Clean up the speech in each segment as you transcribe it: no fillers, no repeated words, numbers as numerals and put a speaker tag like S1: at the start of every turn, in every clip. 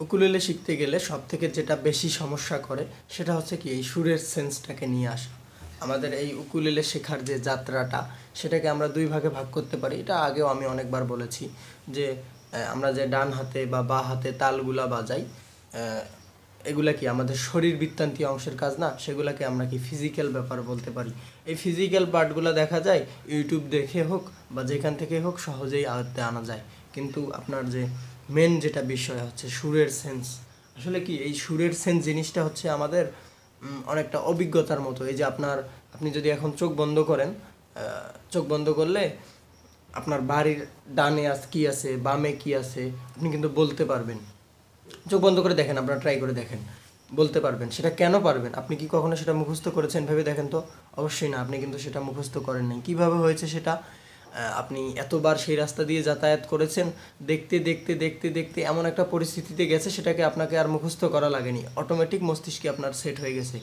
S1: Ukulele শিখতে গেলে সবথেকে যেটা বেশি সমস্যা করে সেটা হচ্ছে কি এই সুরের সেন্সটাকে নিয়ে আসা। আমাদের এই উকুলেলে শেখার যে যাত্রাটা সেটাকে আমরা দুই ভাগে ভাগ করতে পারি। এটা আগেও আমি অনেকবার বলেছি যে আমরা যে ডান হাতে বা বাঁ হাতে তালগুলা বাজাই, এগুলা কি আমাদের শরীর বৃত্তান্তীয় অংশের কাজ না? সেগুলাকে আমরা কি ফিজিক্যাল ব্যাপার বলতে পারি। এই ফিজিক্যাল পার্টগুলো দেখা যায় ইউটিউব দেখে হোক বা যেখান থেকে হোক সহজেই আয়ত্তে আনা যায়। কিন্তু আপনার যে মেন যেটা বিষয় হচ্ছে সুরের সেন্স, আসলে কি এই সুরের সেন্স জিনিসটা হচ্ছে আমাদের অনেকটা অভিজ্ঞতার মতো। এই যে আপনি যদি এখন চোখ বন্ধ করেন, চোখ বন্ধ করলে আপনার বাড়ির ডানে কি আছে বামে কি আছে আপনি কিন্তু বলতে পারবেন। চোখ বন্ধ করে দেখেন, আপনারা ট্রাই করে দেখেন, বলতে পারবেন। সেটা কেন পারবেন? আপনি কি কখনো সেটা মুখস্থ করেছেন ভেবে দেখেন তো? অবশ্যই না, আপনি কিন্তু সেটা মুখস্থ করেন নাই। কীভাবে হয়েছে সেটা? আপনি এতবার সেই রাস্তা দিয়ে যাতায়াত করেছেন, দেখতে দেখতে দেখতে দেখতে এমন একটা পরিস্থিতিতে গেছে সেটাকে আপনাকে আর মুখস্থ করা লাগেনি, অটোমেটিক মস্তিষ্কে আপনার সেট হয়ে গেছে।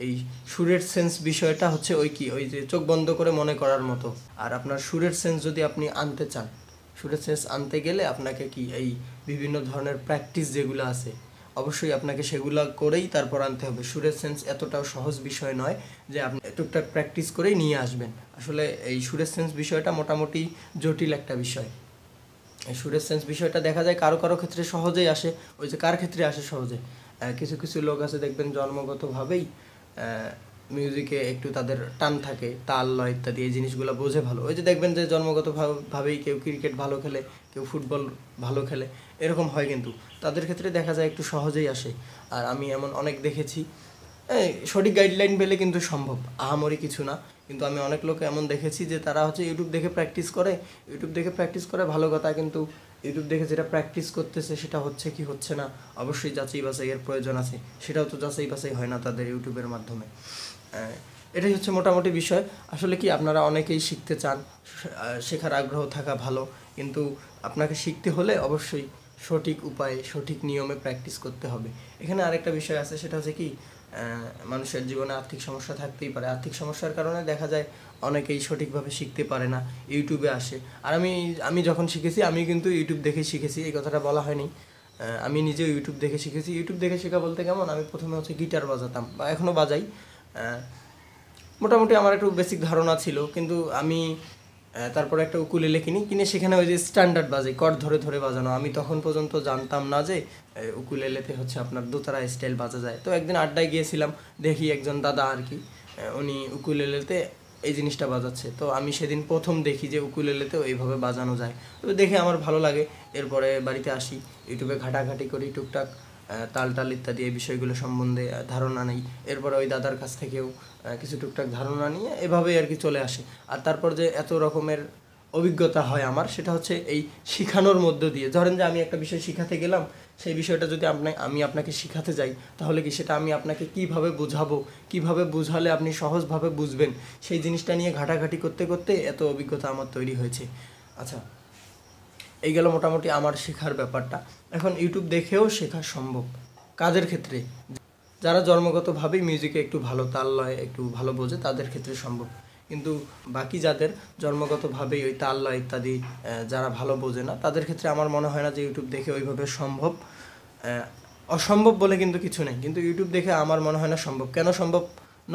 S1: এই সুরের সেন্স বিষয়টা হচ্ছে ওই যে চোখ বন্ধ করে মনে করার মতো। আর আপনার সুরের সেন্স যদি আপনি আনতে চান, সুরের সেন্স আনতে গেলে আপনাকে কি এই বিভিন্ন ধরনের প্র্যাকটিস যেগুলো আছে অবশ্যই আপনাকে সেগুলো করেই তারপর আনতে হবে। সুরের সেন্স এতটাও সহজ বিষয় নয় যে আপনি টুকটাক প্র্যাকটিস করেই নিয়ে আসবেন। আসলে এই সুরের সেন্স বিষয়টা মোটামুটি জটিল একটা বিষয়। এই সুরের সেন্স বিষয়টা দেখা যায় কারো কারো ক্ষেত্রে সহজেই আসে। ওই যে কার ক্ষেত্রে আসে সহজে, কিছু কিছু লোক আছে দেখবেন জন্মগতভাবেই মিউজিকে একটু তাদের টান থাকে, তাল লয় ইত্যাদি, এই জিনিসগুলো বোঝে ভালো। ওই যে দেখবেন যে জন্মগতভাবেই কেউ ক্রিকেট ভালো খেলে, কেউ ফুটবল ভালো খেলে, এরকম হয়। কিন্তু তাদের ক্ষেত্রে দেখা যায় একটু সহজেই আসে। আর আমি এমন অনেক দেখেছি, সঠিক গাইডলাইন পেলে কিন্তু সম্ভব, আহামরি কিছু না। কিন্তু আমি অনেক লোক এমন দেখেছি যে তারা হচ্ছে ইউটিউব দেখে প্র্যাকটিস করে ভালো কথা, কিন্তু ইউটিউব দেখে যেটা প্র্যাকটিস করতেছে সেটা হচ্ছে কি হচ্ছে না অবশ্যই যাচাই বাছাইয়ের প্রয়োজন আছে। সেটাও তো যাচাই বাছাই হয় না তাদের ইউটিউবের মাধ্যমে। এটাই হচ্ছে মোটামুটি বিষয়। আসলে কি আপনারা অনেকেই শিখতে চান, শেখার আগ্রহ থাকা ভালো, কিন্তু আপনাকে শিখতে হলে অবশ্যই সঠিক উপায়ে সঠিক নিয়মে প্র্যাকটিস করতে হবে। এখানে আরেকটা বিষয় আছে, সেটা হচ্ছে কি মানুষের জীবনে আর্থিক সমস্যা থাকতেই পারে। আর্থিক সমস্যার কারণে দেখা যায় অনেকেই সঠিকভাবে শিখতে পারে না, ইউটিউবে আসে। আর আমি যখন শিখেছি আমি কিন্তু ইউটিউব দেখে শিখেছি, এই কথাটা বলা হয়নি। আমি নিজেও ইউটিউব দেখে শিখেছি। ইউটিউব দেখে শেখা বলতে কেমন, আমি প্রথমে হচ্ছে গিটার বাজাতাম বা এখনও বাজাই। মোটামুটি আমার একটু বেসিক ধারণা ছিল, কিন্তু আমি তারপরে একটা উকুলেলে কিনে সেখানে ওই যে স্ট্যান্ডার্ড বাজে কর্ড ধরে ধরে বাজানো, আমি তখন পর্যন্ত জানতাম না যে উকুলেলেতে হচ্ছে আপনার দোতারা স্টাইল বাজা যায়। তো একদিন আড্ডায় গিয়েছিলাম, দেখি একজন দাদা আর কি, উনি উকুলেলেতে এই জিনিসটা বাজাচ্ছে। তো আমি সেদিন প্রথম দেখি যে উকুলেলেতেও এইভাবে বাজানো যায়। তো দেখে আমার ভালো লাগে। এরপরে বাড়িতে আসি, ইউটিউবে ঘাটাঘাটি করি, টুকটাক তাল টাল ইত্যাদি এই বিষয়গুলো সম্বন্ধে ধারণা নেই। এরপরে ওই দাদার কাছ থেকেও কিছু টুকটাক ধারণা নিয়ে এভাবেই আর কি চলে আসে। আর তারপর যে এত রকমের অভিজ্ঞতা হয় আমার, সেটা হচ্ছে এই শিখানোর মধ্য দিয়ে। ধরেন যে আমি একটা বিষয় শিখাতে গেলাম, সেই বিষয়টা যদি আমি আপনাকে শিখাতে যাই, তাহলে কি সেটা আমি আপনাকে কিভাবে বোঝাবো, কিভাবে বুঝালে আপনি সহজভাবে বুঝবেন, সেই জিনিসটা নিয়ে ঘাটাঘাটি করতে করতে এত অভিজ্ঞতা আমার তৈরি হয়েছে। আচ্ছা, এই গেল মোটামুটি আমার শেখার ব্যাপারটা। এখন ইউটিউব দেখেও শেখা সম্ভব কাদের ক্ষেত্রে? যারা জন্মগতভাবেই মিউজিকে একটু ভালো তাল লয় একটু ভালো বোঝে, তাদের ক্ষেত্রে সম্ভব। কিন্তু বাকি যাদের জন্মগতভাবেই ওই তাল লয় ইত্যাদি যারা ভালো বোঝে না, তাদের ক্ষেত্রে আমার মনে হয় না যে ইউটিউব দেখে ওইভাবে সম্ভব। অসম্ভব বলে কিন্তু কিছু নেই, কিন্তু ইউটিউব দেখে আমার মনে হয় না সম্ভব। কেন সম্ভব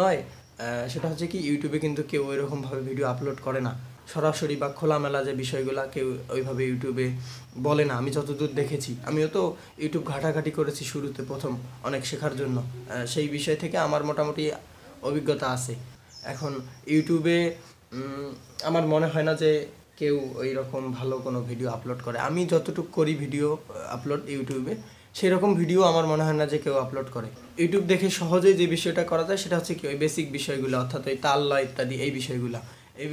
S1: নয়? সেটা হচ্ছে কি, ইউটিউবে কিন্তু কেউ ওইরকমভাবে ভিডিও আপলোড করে না সরাসরি বা খোলামেলা, যে বিষয়গুলো কেউ ওইভাবে ইউটিউবে বলে না। আমি যতদূর দেখেছি, আমিও তো ইউটিউব ঘাটাঘাটি করেছি শুরুতে প্রথম অনেক শেখার জন্য, সেই বিষয় থেকে আমার মোটামুটি অভিজ্ঞতা আছে। এখন ইউটিউবে আমার মনে হয় না যে কেউ ওই রকম ভালো কোনো ভিডিও আপলোড করে। আমি যতটুকু করি ভিডিও আপলোড ইউটিউবে, সেরকম ভিডিও আমার মনে হয় না যে কেউ আপলোড করে। ইউটিউব দেখে সহজেই যে বিষয়টা করা যায় সেটা হচ্ছে কি ওই বেসিক বিষয়গুলো, অর্থাৎ ওই তাল লয় ইত্যাদি এই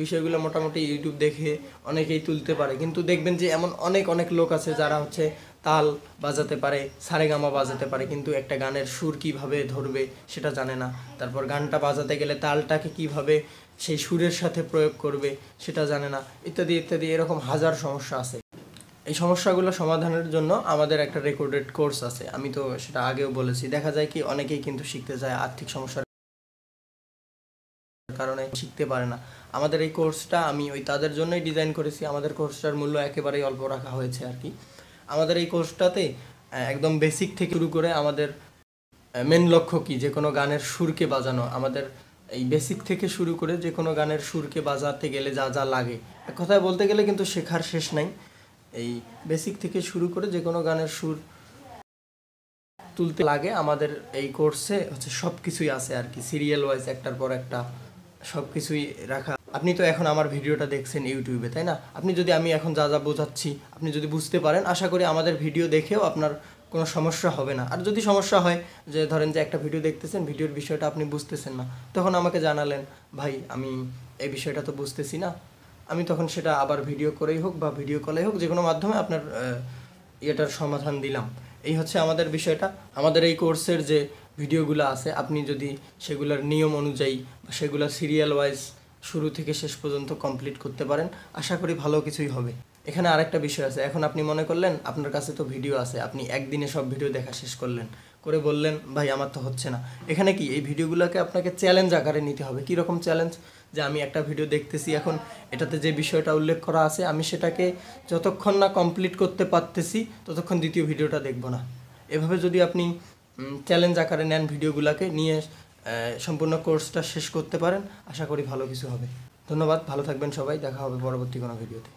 S1: বিষয়গুলো মোটামুটি ইউটিউব দেখে অনেকেই তুলতে পারে। কিন্তু দেখবেন যে এমন অনেক অনেক লোক আছে যারা হচ্ছে তাল বাজাতে পারে, সারেগামা বাজাতে পারে, কিন্তু একটা গানের সুর কিভাবে ধরবে সেটা জানে না। তারপর গানটা বাজাতে গেলে তালটাকে কিভাবে সেই সুরের সাথে প্রয়োগ করবে সেটা জানে না, ইত্যাদি ইত্যাদি, এরকম হাজার সমস্যা আছে। এই সমস্যাগুলো সমাধানের জন্য আমাদের একটা রেকর্ডেড কোর্স আছে, আমি তো সেটা আগেও বলেছি। দেখা যায় কি অনেকেই কিন্তু শিখতে যায়, আর্থিক সমস্যার কারণে শিখতে পারে না। আমাদের এই কোর্সটা আমি ওই তাদের জন্যই ডিজাইন করেছি। আমাদের কোর্সটার মূল্য একেবারেই অল্প রাখা হয়েছে আর কি। আমাদের এই কোর্সটাতে একদম বেসিক থেকে শুরু করে আমাদের মেন লক্ষ্য কি, যে কোনো গানের সুরকে বাজানো। আমাদের এই বেসিক থেকে শুরু করে যে কোনো গানের সুরকে বাজাতে গেলে যা যা লাগে, এক কথায় বলতে গেলে কিন্তু শেখার শেষ নাই। এই বেসিক থেকে শুরু করে যে কোনো গানের সুর তুলতে লাগে আমাদের এই কোর্সে হচ্ছে সব কিছুই আছে আর কি, সিরিয়াল ওয়াইজ একটার পর একটা সব কিছুই রাখা। আপনি তো এখন আমার ভিডিওটা দেখছেন ইউটিউবে, তাই না? আপনি যদি আমি এখন যা যা বোঝাচ্ছি আপনি যদি বুঝতে পারেন, আশা করি আমাদের ভিডিও দেখেও আপনার কোনো সমস্যা হবে না। আর যদি সমস্যা হয়, যে ধরেন যে একটা ভিডিও দেখতেছেন, ভিডিওর বিষয়টা আপনি বুঝতেছেন না, তখন আমাকে জানালেন, ভাই আমি এই বিষয়টা তো বুঝতেছি না, আমি তখন সেটা আবার ভিডিও করেই হোক বা ভিডিও কলেই হোক, যে কোনো মাধ্যমে আপনার এটার সমাধান দিলাম। এই হচ্ছে আমাদের বিষয়টা। আমাদের এই কোর্সের যে ভিডিওগুলো আছে, আপনি যদি সেগুলোর নিয়ম অনুযায়ী বা সেগুলো সিরিয়াল ওয়াইজ শুরু থেকে শেষ পর্যন্ত কমপ্লিট করতে পারেন, আশা করি ভালো কিছুই হবে। এখানে আরেকটা বিষয় আছে, এখন আপনি মনে করলেন আপনার কাছে তো ভিডিও আছে, আপনি একদিনে সব ভিডিও দেখা শেষ করলেন, করে বললেন ভাই আমার তো হচ্ছে না। এখানে কি এই ভিডিওগুলোকে আপনাকে চ্যালেঞ্জ আকারে নিতে হবে। কীরকম চ্যালেঞ্জ? যে আমি একটা ভিডিও দেখতেছি, এখন এটাতে যে বিষয়টা উল্লেখ করা আছে আমি সেটাকে যতক্ষণ না কমপ্লিট করতে পারতেছি ততক্ষণ দ্বিতীয় ভিডিওটা দেখব না। এভাবে যদি আপনি চ্যালেঞ্জ আকারে নেন, ভিডিওগুলোকে নিয়ে সম্পূর্ণ কোর্সটা শেষ করতে পারেন, আশা করি ভালো কিছু হবে। ধন্যবাদ, ভালো থাকবেন সবাই, দেখা হবে পরবর্তী কোনো ভিডিওতে।